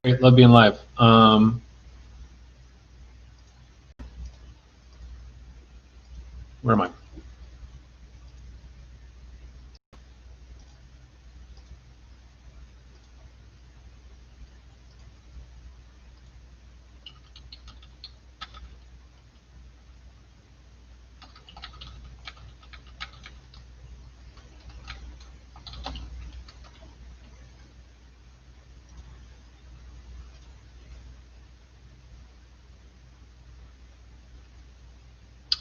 Great, love being live. Where am I?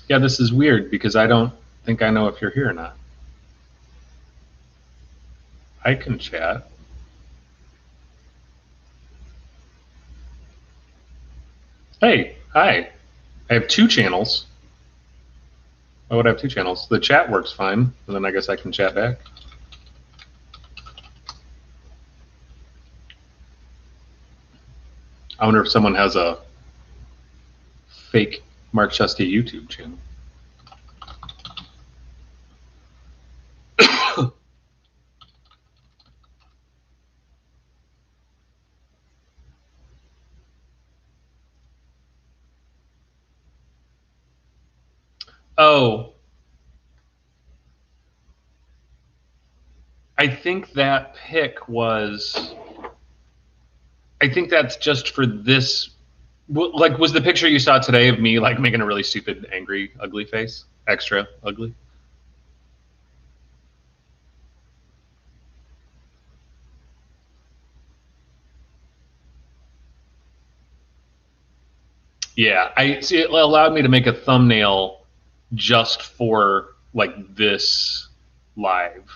Yeah, this is weird because I don't think I know if you're here or not. I can chat. Hey, hi. I have two channels. I would have two channels. The chat works fine, and then I guess I can chat back. I wonder if someone has a fake Mark Chesty YouTube channel. Oh, I think that pic was. I think that's just for this. Like, was the picture you saw today of me like making a really stupid, angry, ugly face? Extra ugly? Yeah, I see. It allowed me to make a thumbnail just for like this live.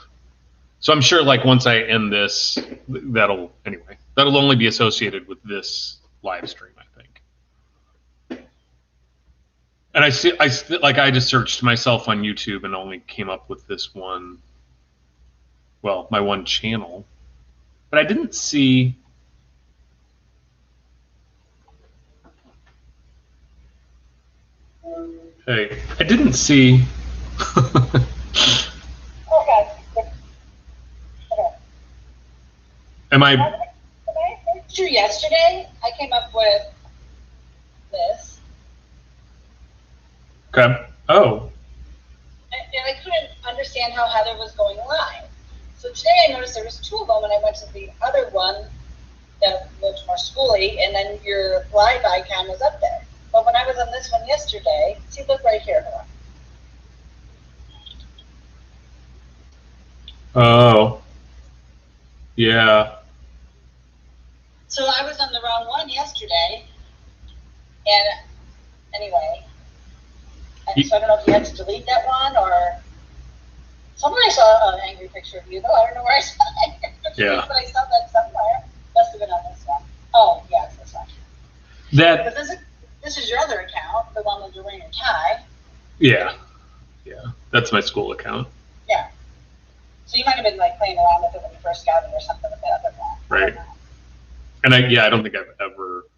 So I'm sure like once I end this, that'll only be associated with this live stream, I think. And I just searched myself on YouTube and only came up with this one. Well, my one channel, but I didn't see. Hey, I didn't see. Okay. Am I? When I heard you yesterday, I came up with this, Okay. Oh. and I couldn't understand how Heather was going live. So today I noticed there was two of them, and I went to the other one that looked more schooly, and then your live icon was up there. But when I was on this one yesterday, see, look right here. Oh. Yeah. So I was on the wrong one yesterday, and anyway, so I don't know if you had to delete that one or. Somewhere I saw an angry picture of you, though. I don't know where I saw that picture, Yeah. but I saw that somewhere. Must have been on this one. Oh, yeah, it's this one. That. But this is your other account, the one with Dwayne and Ty. Yeah. Yeah. That's my school account. Yeah. So you might have been like playing around with it when you first got it or something with that other one. Right. And I don't think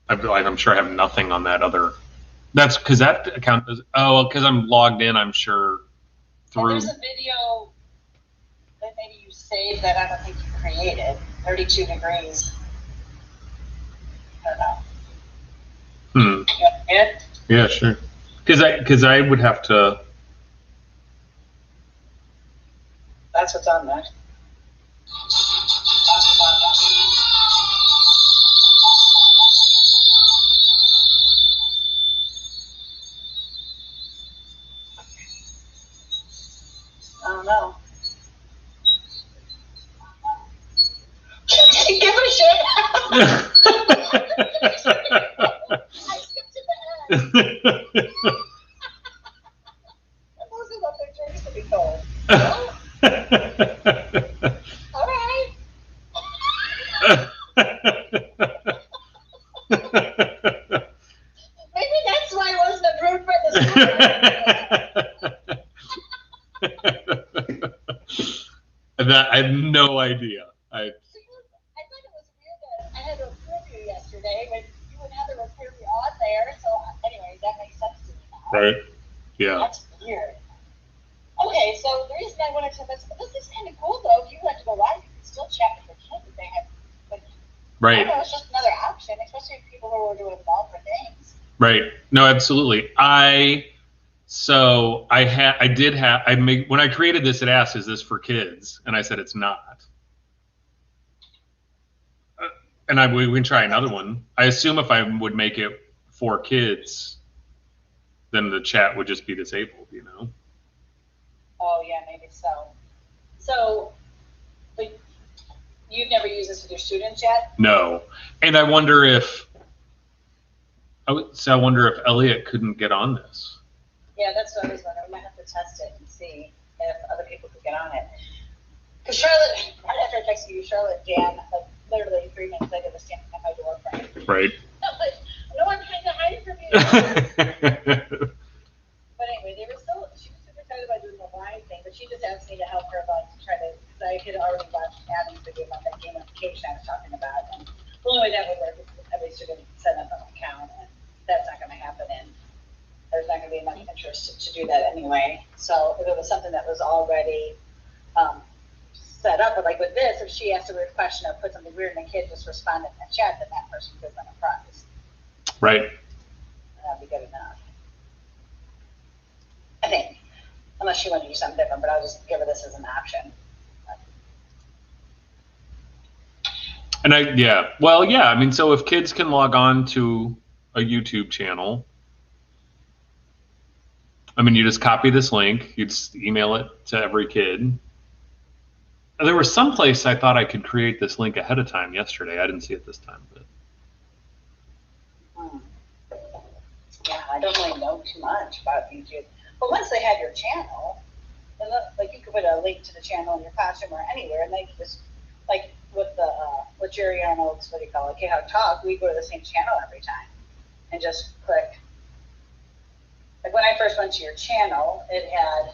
I'm sure I have nothing on that other. That's because that account does. Oh, because I'm logged in. I'm sure through. And there's a video that maybe you saved that I don't think you created. 32 degrees. I don't know. You want it? Yeah, sure. Because I would have to. That's what's on there. I don't know. Give a shit. I skipped to the end. Those are what their dreams to be told. All right. Maybe that's why I wasn't approved for the school. I have no idea. I thought it was weird that I had to approve you yesterday, but you and Heather approved me on there. So anyway, that makes sense to me now. Right. Yeah. That's weird. Okay, so the reason I wanted to this is kind of cool though. If you want to go live, you can still chat with your kids. They have like, right. I don't know, it's just another option. option, especially people who are doing longer things. Right. No, absolutely. I when I created this, it asked, "Is this for kids?" And I said it's not. And we can try another one. I assume if I would make it for kids, then the chat would just be disabled, you know? Oh yeah, maybe so. So, but you've never used this with your students yet? No. And I wonder if Elliot couldn't get on this. Yeah, that's what I was wondering. We might have to test it and see if other people could get on it. Because Charlotte, right after I texted you, Charlotte, Dan, like literally 3 minutes later, was standing at my door crying. Right. I'm like, no, I'm trying to hide from you. But anyway, she was super excited about doing the live thing, but she just asked me to help her about to try to, because I had already watched Adam's video about that gamification I was talking about. And the only way that would work is every student set up an account, and that's not going to happen. And there's not going to be enough interest to do that anyway. So if it was something that was already set up, but like with this, if she asked a weird question or put something weird and the kid just responded in the chat, then that person could win a prize. Right. That'd be good enough. I think. Unless she wanted to do something different, but I'll just give her this as an option. And I mean, so if kids can log on to a YouTube channel, I mean, you just copy this link, you just email it to every kid. There was some place I thought I could create this link ahead of time yesterday. I didn't see it this time, but. Yeah, I don't really know too much about YouTube. But once they have your channel, then like you could put a link to the channel in your classroom or anywhere, and they can just, like with with Jerry Arnold's, what do you call it, K-How Talk, we go to the same channel every time and just click. Like when I first went to your channel, it had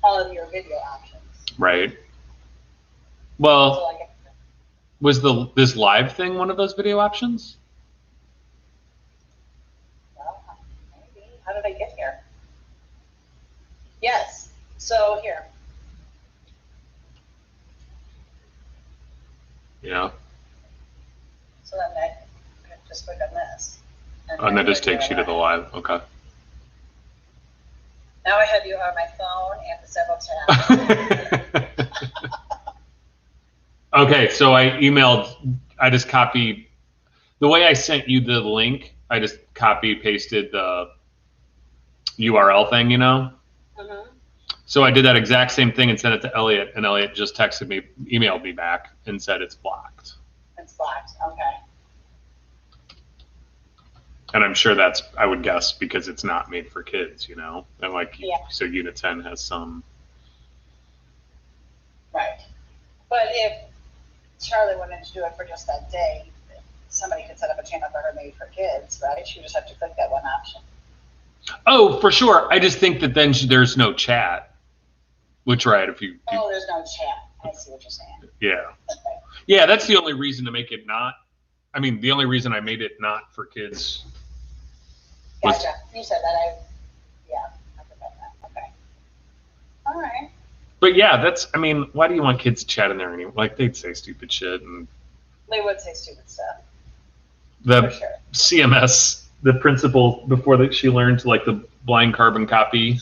all of your video options. Right. Well, So like, was this live thing one of those video options? well, maybe. How did I get here? Yes. So here. Yeah. So then I could just click on this. And that just takes you to the live. Okay. Now I have you on my phone and the several tabs. Okay, so I just copied, the way I sent you the link, I just pasted the URL thing, you know? Mm-hmm. So I did that exact same thing and sent it to Elliot, and Elliot just emailed me back and said it's blocked. It's blocked, okay. And I'm sure I would guess because it's not made for kids, you know? And so Unit 10 has some. Right. But if Charlie wanted to do it for just that day, somebody could set up a channel for her made for kids, right? She would just have to click that one option. Oh, for sure. I just think that then there's no chat. Which, right, if you. Oh, there's no chat. I see what you're saying. Yeah. Okay. Yeah, that's the only reason to make it not. I mean, the only reason I made it not for kids. Gotcha. You said that. I forgot that. Okay. All right. But yeah, I mean, why do you want kids to chat in there anyway? Like, they'd say stupid shit. And They would say stupid stuff. the For sure. CMS, the principal, before she learned the blind carbon copy,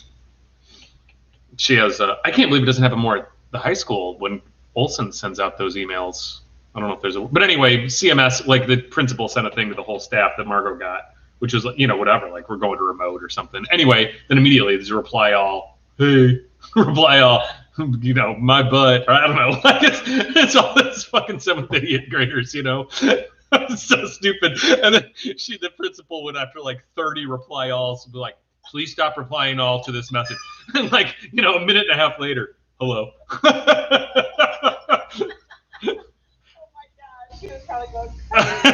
she has I can't believe it doesn't happen more at the high school when Olson sends out those emails. I don't know if there's but anyway, CMS, like the principal sent a thing to the whole staff that Margot got, which was, whatever, like we're going to remote or something. Anyway, then immediately there's a reply all, hey, reply all, my butt, or I don't know. Like it's all this fucking 7th and 8th graders, It's so stupid. And then the principal would, after 30 reply alls, be like, please stop replying all to this message. And a minute and a half later, hello. Oh my God, she was probably going crazy.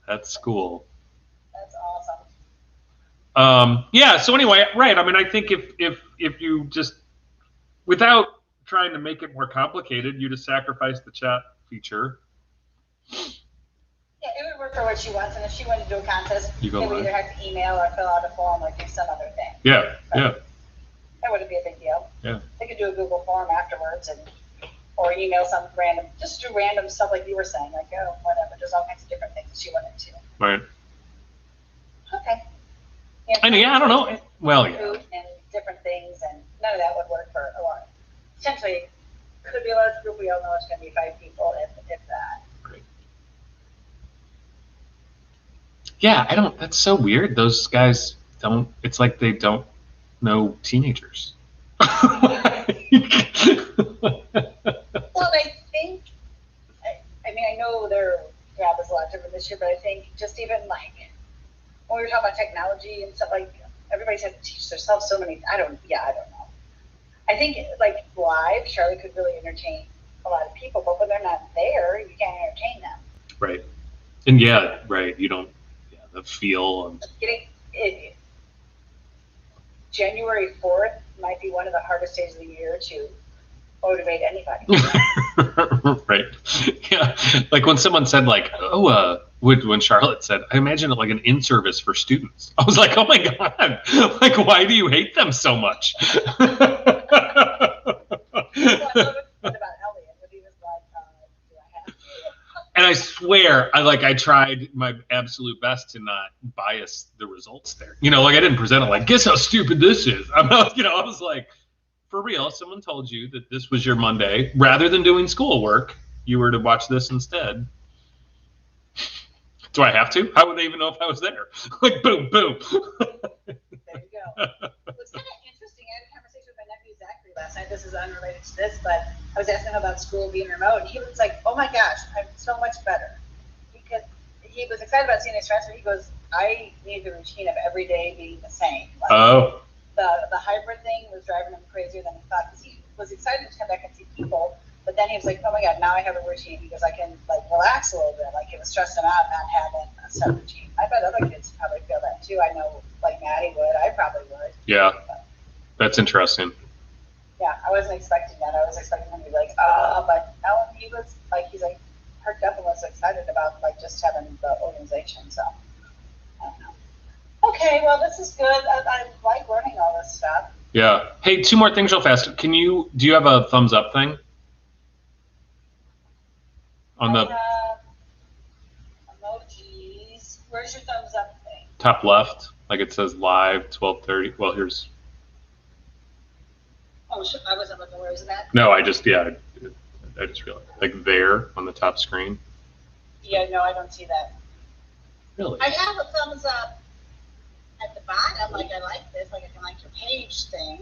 That's cool. That's awesome. Yeah. So anyway, right. I mean, I think if you just, without trying to make it more complicated, you just sacrifice the chat feature. Yeah, it would work for what she wants, and if she wanted to do a contest, they would live. either have to email or fill out a form or do some other thing. Yeah. But yeah. That wouldn't be a big deal. Yeah. They could do a Google form afterwards or email some random, just do random stuff like you were saying, like, oh, whatever. There's all kinds of different things she went into. Right. Okay. And yeah, I don't know. Well, yeah. Food and different things, and none of that would work for a lot. Essentially, could be a large group. We all know it's going to be 5 people, if that. Great. Yeah, I don't. That's so weird. Those guys don't. It's like they don't know teenagers. Well, I think. I mean, I know their job is a lot different this year, but I think just even like when we were talking about technology and stuff, like everybody's had to teach themselves so many. I don't know. I think like live, Charlotte could really entertain a lot of people, but when they're not there, you can't entertain them. Right. And yeah, right. You don't. Yeah, the feel. And... January 4th might be one of the hardest days of the year to motivate anybody. Right. Yeah. Like when someone said like, oh, when Charlotte said, I imagine it like an in-service for students. I was like, oh my God, like, why do you hate them so much? And I swear, I tried my absolute best to not bias the results there. You know, like I didn't present it like, guess how stupid this is. I was like, for real, someone told you that this was your Monday. Rather than doing schoolwork, you were to watch this instead. Do I have to? How would they even know if I was there? Like, boom, boom. There you go. It's kind of interesting. I had a conversation with my nephew Zachary last night. This is unrelated to this, but I was asking him about school being remote, and he was like, "Oh my gosh, I'm so much better." Because he was excited about seeing his friends, but he goes, "I need the routine of every day being the same." Like, oh. The hybrid thing was driving him crazier than he thought, because he was excited to come back and see people, but then he was like, "Oh my God, now I have a routine because I can like relax a little bit." Like it was stressing out not having a set routine. I bet other kids probably feel that too. I know, like Maddie would. I probably would. Yeah, that's interesting. Yeah, I wasn't expecting that. I was expecting him to be like, but no, he was like, he's like, perked up and was excited about like just having the organization. So I don't know. Okay, well, this is good. I like learning all this stuff. Yeah. Hey, 2 more things real fast. Do you have a thumbs up thing? On the emojis. Where's your thumbs up thing? top left, like it says live 12:30. Well, here's. Oh, I wasn't looking. Where is that? No, I just realized, like there on the top screen. Yeah, no, I don't see that. Really? I have a thumbs up at the bottom. Like I like this. Like I can like your page thing.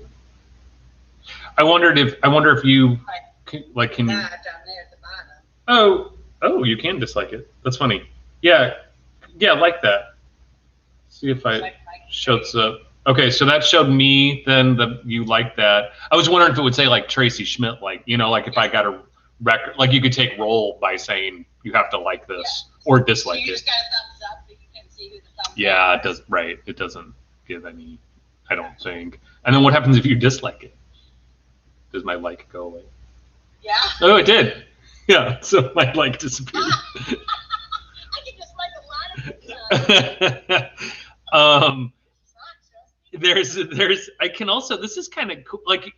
I wonder if you can you. That down there at the bottom. Oh, you can dislike it. That's funny. Yeah, like that. See if shows up. Okay, so that showed me then you like that. I was wondering if it would say like Tracey Schmidt, like, you know, like if I got a record, like you could take roll by saying you have to like this or dislike so you it. Just got a thumbs up, but you can see who the thumbs Yeah, up it does. Right, it doesn't give any. I don't think. And then what happens if you dislike it? Does my like go away? Yeah. Oh, it did. Yeah, so my like disappeared. I can dislike a lot of things. There's I can also, this is kind of cool, like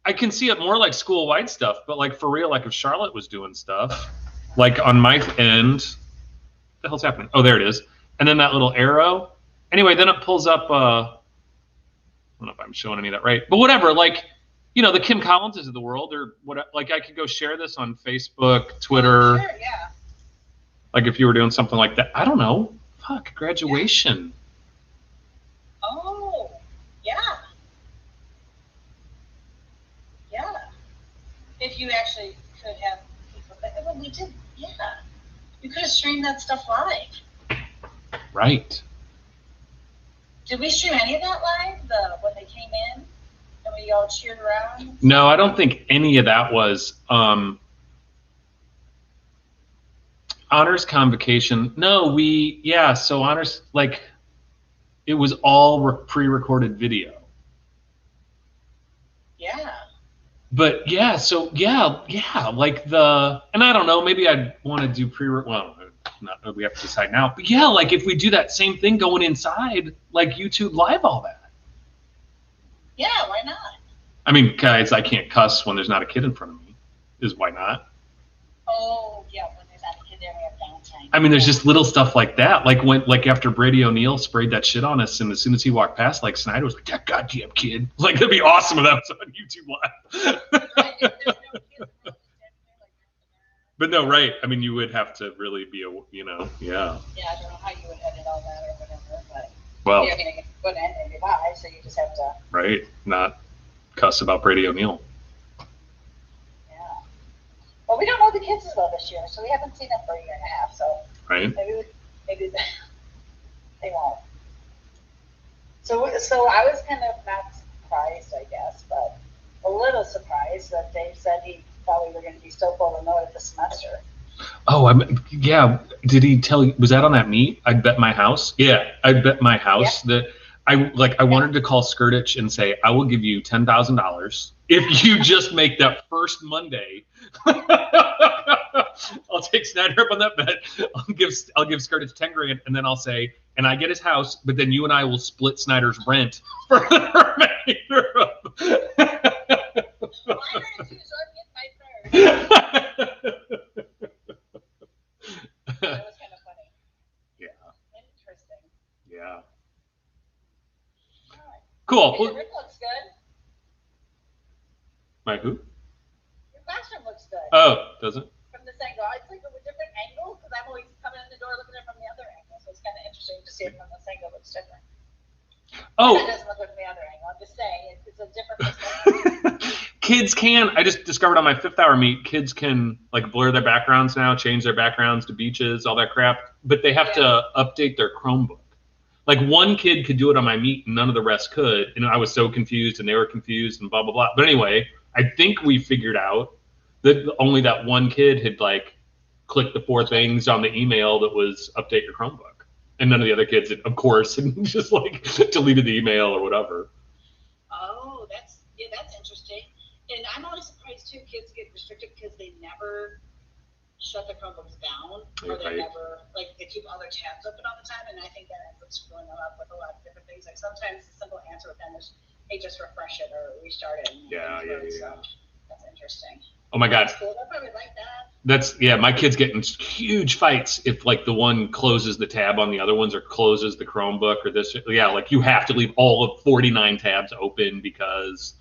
I can see it more like school-wide stuff, but like for real, like if Charlotte was doing stuff like on my end, what the hell's happening? Oh, there it is. And then that little arrow, anyway, then it pulls up I don't know if I'm showing any of that right, but whatever, like, you know, the Kim Collinses of the world, or what, like I could go share this on Facebook, Twitter. Sure, yeah. Like if you were doing something like that, I don't know, fuck, graduation. Oh, yeah. Yeah. If you actually could have people, well, we did, yeah. You could have streamed that stuff live. Right. Did we stream any of that live? When they came in and we all cheered around? No, I don't think any of that was honors convocation. No, so honors, like it was all pre-recorded video. Yeah. But yeah, so yeah, like and I don't know, maybe I'd want to do not, we have to decide now. But yeah, like if we do that same thing going inside, like YouTube Live all that. Yeah, why not? I mean, guys, I can't cuss when there's not a kid in front of me. is why not? Oh, yeah, when there's that kid there, we have downtime. I mean, there's just little stuff like that. Like after Brady O'Neill sprayed that shit on us, and as soon as he walked past, like Snyder was like, "That goddamn kid!" Like it'd be awesome if that was on YouTube Live. Right, if there's no kids around, just standing there like that. But no, right? I mean, you would have to really be a, yeah. Yeah, I don't know how you would edit all that or whatever, but Well, you're going to put it in your live, so you just have to. right, not cuss about Brady O'Neill. Yeah. Well, we don't know the kids as well this year, so we haven't seen them for a year and a half. So Right. maybe they won't. So I was kind of not surprised, I guess, but a little surprised that Dave said he thought we were going to be so full remote at the semester. Oh, yeah. Did he tell you? Was that on that meet? I bet my house. Yeah, I bet my house that I wanted to call Skirtich and say, I will give you $10,000 if you just make that first Monday. I'll take Snyder up on that bet. I'll give Skirtich 10 grand, and then I'll say, and I get his house, but then you and I will split Snyder's rent for the remainder of. Well, I heard you, so I'm getting my third. That was kind of funny. Yeah. Interesting. Yeah. All right. Cool. Your room looks good. My who? Your classroom looks good. Oh, does it? From this angle, it's like a different angle because I'm always coming in the door looking at it from the other angle, so it's kind of interesting to see it from this angle. Looks different. Oh. It doesn't look like the other angle. I'm just saying it's a different perspective. Kids can. I just discovered on my 5th hour meet, kids can like blur their backgrounds now, change their backgrounds to beaches, all that crap. But they have to update their Chromebook. Like one kid could do it on my meet, and none of the rest could. And I was so confused, and they were confused, and blah blah blah. But anyway, I think we figured out that only that one kid had like clicked the 4 things on the email that was update your Chromebook, and none of the other kids, had, of course, and just like deleted the email or whatever. Oh, that's interesting. And I'm always surprised too. Kids get restricted because they never shut their Chromebooks down, or they never they keep all their tabs open all the time. And I think that ends up screwing them up with a lot of different things. Like sometimes the simple answer with them is, "Hey, just refresh it or restart it." Yeah. So that's interesting. Oh my God. That's cool. I probably like that. My kids get in huge fights if like the one closes the tab on the other ones or closes the Chromebook or this. Yeah, like you have to leave all of 49 tabs open because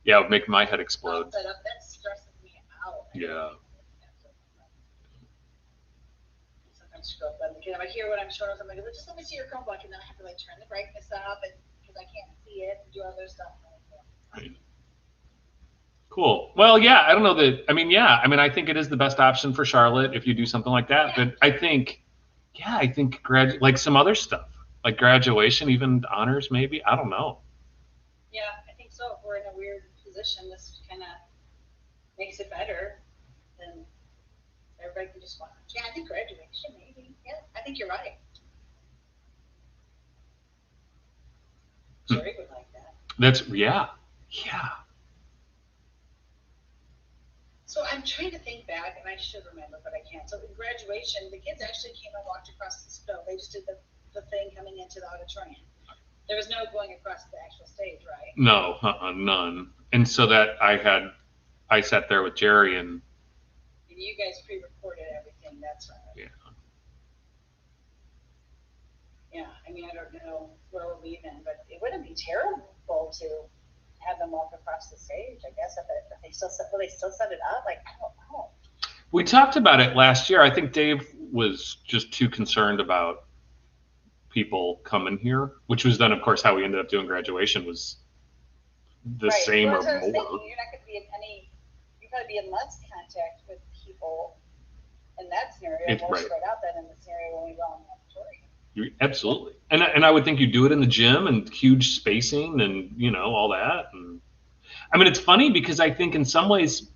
it would make my head explode. That stresses me out. Yeah. Sometimes scroll up because I hear what I'm showing them. I'm like, just let me see your Chromebook, and then I have to like turn the brightness up and because I can't see it and do other stuff. Right. Cool. Well, yeah, I don't know that. I mean, I think it is the best option for Charlotte if you do something like that. But I think like some other stuff, like graduation, even honors, maybe. I don't know. Yeah, I think so. If we're in a weird position, this kind of makes it better. Then everybody can just watch. Yeah, I think graduation, maybe. Yeah, I think you're right. Jerry would like that. That's yeah. So I'm trying to think back, and I should remember, but I can't. So in graduation, the kids actually came and walked across the snow. They just did the thing coming into the auditorium. There was no going across the actual stage, right? No, none. And so that I sat there with Jerry and you guys pre-recorded everything. That's right. Yeah. Yeah, I mean, I don't know where we're leaving, but it wouldn't be terrible to have them walk across the stage. I guess if they still set it up. Like, I don't know. We talked about it last year. I think Dave was just too concerned about people coming here, which was then, of course, how we ended up doing graduation was the same or more. You're not going to be in any. You're going to be in less contact with people in that scenario, more spread out than in the scenario when we go on the auditorium. Absolutely, and I would think you do it in the gym and huge spacing and all that. And I mean, it's funny because I think in some ways,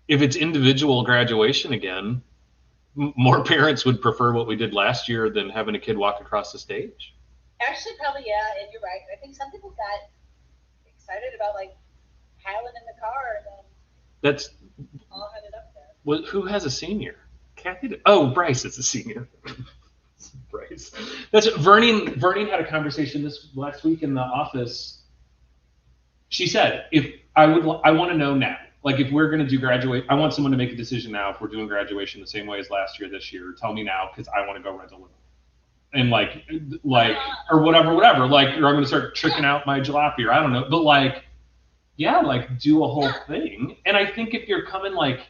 if it's individual graduation again, more parents would prefer what we did last year than having a kid walk across the stage. Actually, probably, yeah, and you're right. I think some people got excited about like piling in the car and then that's all headed up there. Well, who has a senior? Kathy? Oh, Bryce is a senior. Bryce. That's Vernie had a conversation this last week in the office. She said, "If I want to know now, Like if we're going to do graduate, I want someone to make a decision now if we're doing graduation the same way as last year, this year. Tell me now because I want to go rent a limo. And like, or whatever, like, or I'm going to start tricking out my jalopy, or I don't know. But like, yeah, like do a whole thing. And I think if you're coming like,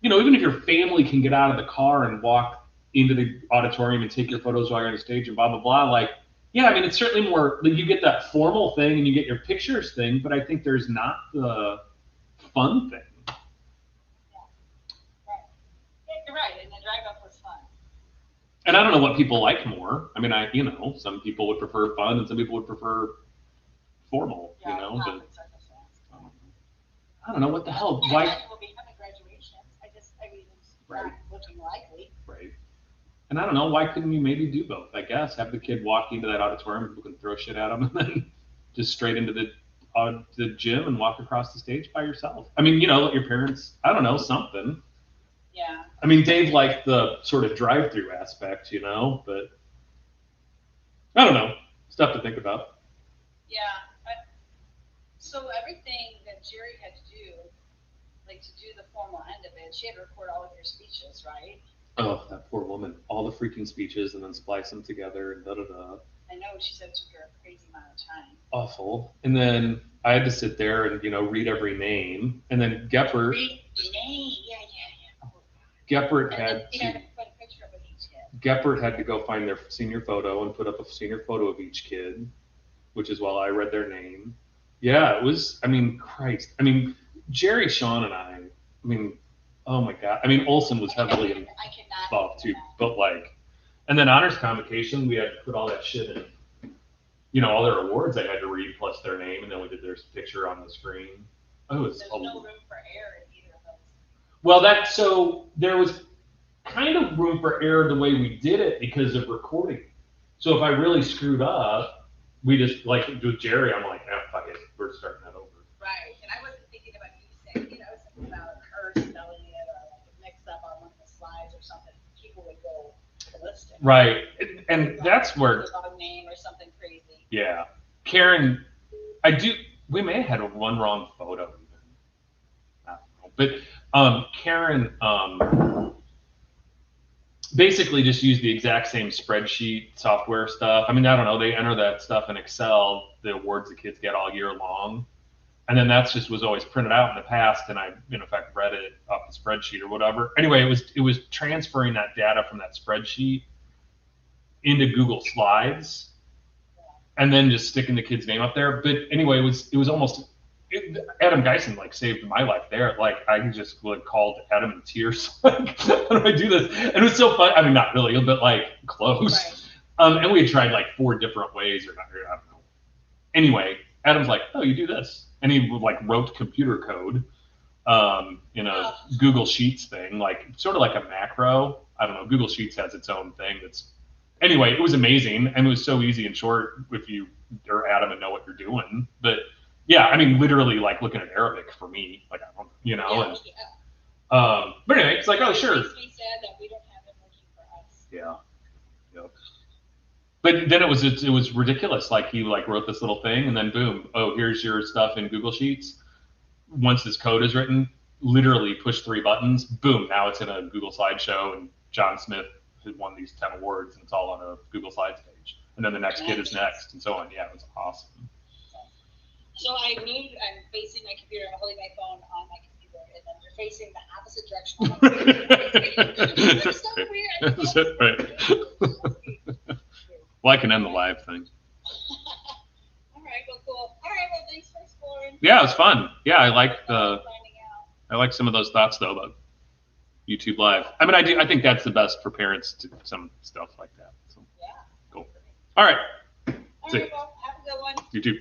even if your family can get out of the car and walk into the auditorium and take your photos while you're on the stage and blah, blah, blah, like, yeah, I mean, it's certainly more, like you get that formal thing and you get your pictures thing, but I think there's not the fun thing. Yeah, right. Yeah, you're right, and the drive up was fun. And I don't know what people like more. I mean, some people would prefer fun and some people would prefer formal, Yeah, but I don't know what the hell. Why? Will be having graduations. I mean, it's right. Not looking likely. Right. And I don't know, why couldn't you maybe do both? I guess have the kid walk into that auditorium, people can throw shit at him, and then just straight into the gym and walk across the stage by yourself. I mean, let your parents. I don't know, something. Yeah. I mean, Dave liked the sort of drive-through aspect, but I don't know. Stuff to think about. Yeah. So everything that Jerry had to do, like to do the formal end of it, she had to record all of your speeches, right? Oh, that poor woman. All the freaking speeches and then splice them together and da-da-da. I know, she said it took her a crazy amount of time. Awful. And then I had to sit there and, read every name. And then Geppert. Read the name, yeah. Geppert had to put a picture of each kid. Geppert had to go find their senior photo and put up a senior photo of each kid, which is while I read their name. Yeah, it was, Christ. Jerry, Sean, and I oh my God. Olsen was heavily involved too, but and then honors convocation, we had to put all that shit in. All their awards I had to read plus their name, and then we did their picture on the screen. Oh, there's no room for error in either of those. Well, so there was kind of room for error the way we did it because of recording. So if I really screwed up, we just with Jerry, I'm like, fuck it, we're starting that over. Right, and I wasn't thinking about you saying it. I was thinking about her spelling it or mixed up on one of the slides or something. People would go ballistic. Right, and that's where the wrong name or something crazy. Yeah, Karen, we may have had one wrong photo even. I don't know. But Karen basically just used the exact same spreadsheet software stuff. I don't know, they enter that stuff in Excel, the awards the kids get all year long. And then that's just was always printed out in the past, and I, in effect, read it off the spreadsheet or whatever. Anyway, it was transferring that data from that spreadsheet into Google Slides, and then just sticking the kid's name up there. But anyway, it was almost Adam Geisen saved my life there. I just called Adam in tears. How do I do this? And it was so fun. Not really, but close. Right. And we had tried 4 different ways, or I don't know. Anyway, Adam's like, oh, you do this, and he wrote computer code in a Google Sheets thing, sort of like a macro. I don't know. Google Sheets has its own thing that's. Anyway, it was amazing, and it was so easy and short if you are Adam and know what you're doing. But yeah, literally looking at Arabic for me, I don't, Yeah. But anyway, it's oh, sure. It makes me sad that we don't have it working for us. Yeah. Yep. But then it was ridiculous. He wrote this little thing, and then boom, oh, here's your stuff in Google Sheets. Once this code is written, literally push 3 buttons, boom, now it's in a Google slideshow, and John Smith has won these 10 awards, and it's all on a Google Slides page. And then the next kid is next, and so on. Yeah, it was awesome. So I'm facing my computer, I'm holding my phone on my computer, and then you're facing the opposite direction. It's so weird. Right. Well, I can end the live thing. All right, well, cool. All right, well, thanks for exploring. Yeah, it was fun. Yeah, I like some of those thoughts though about YouTube Live. I think that's the best for parents to some stuff like that. So, yeah. Cool. All right. All right, well, have a good one. You too.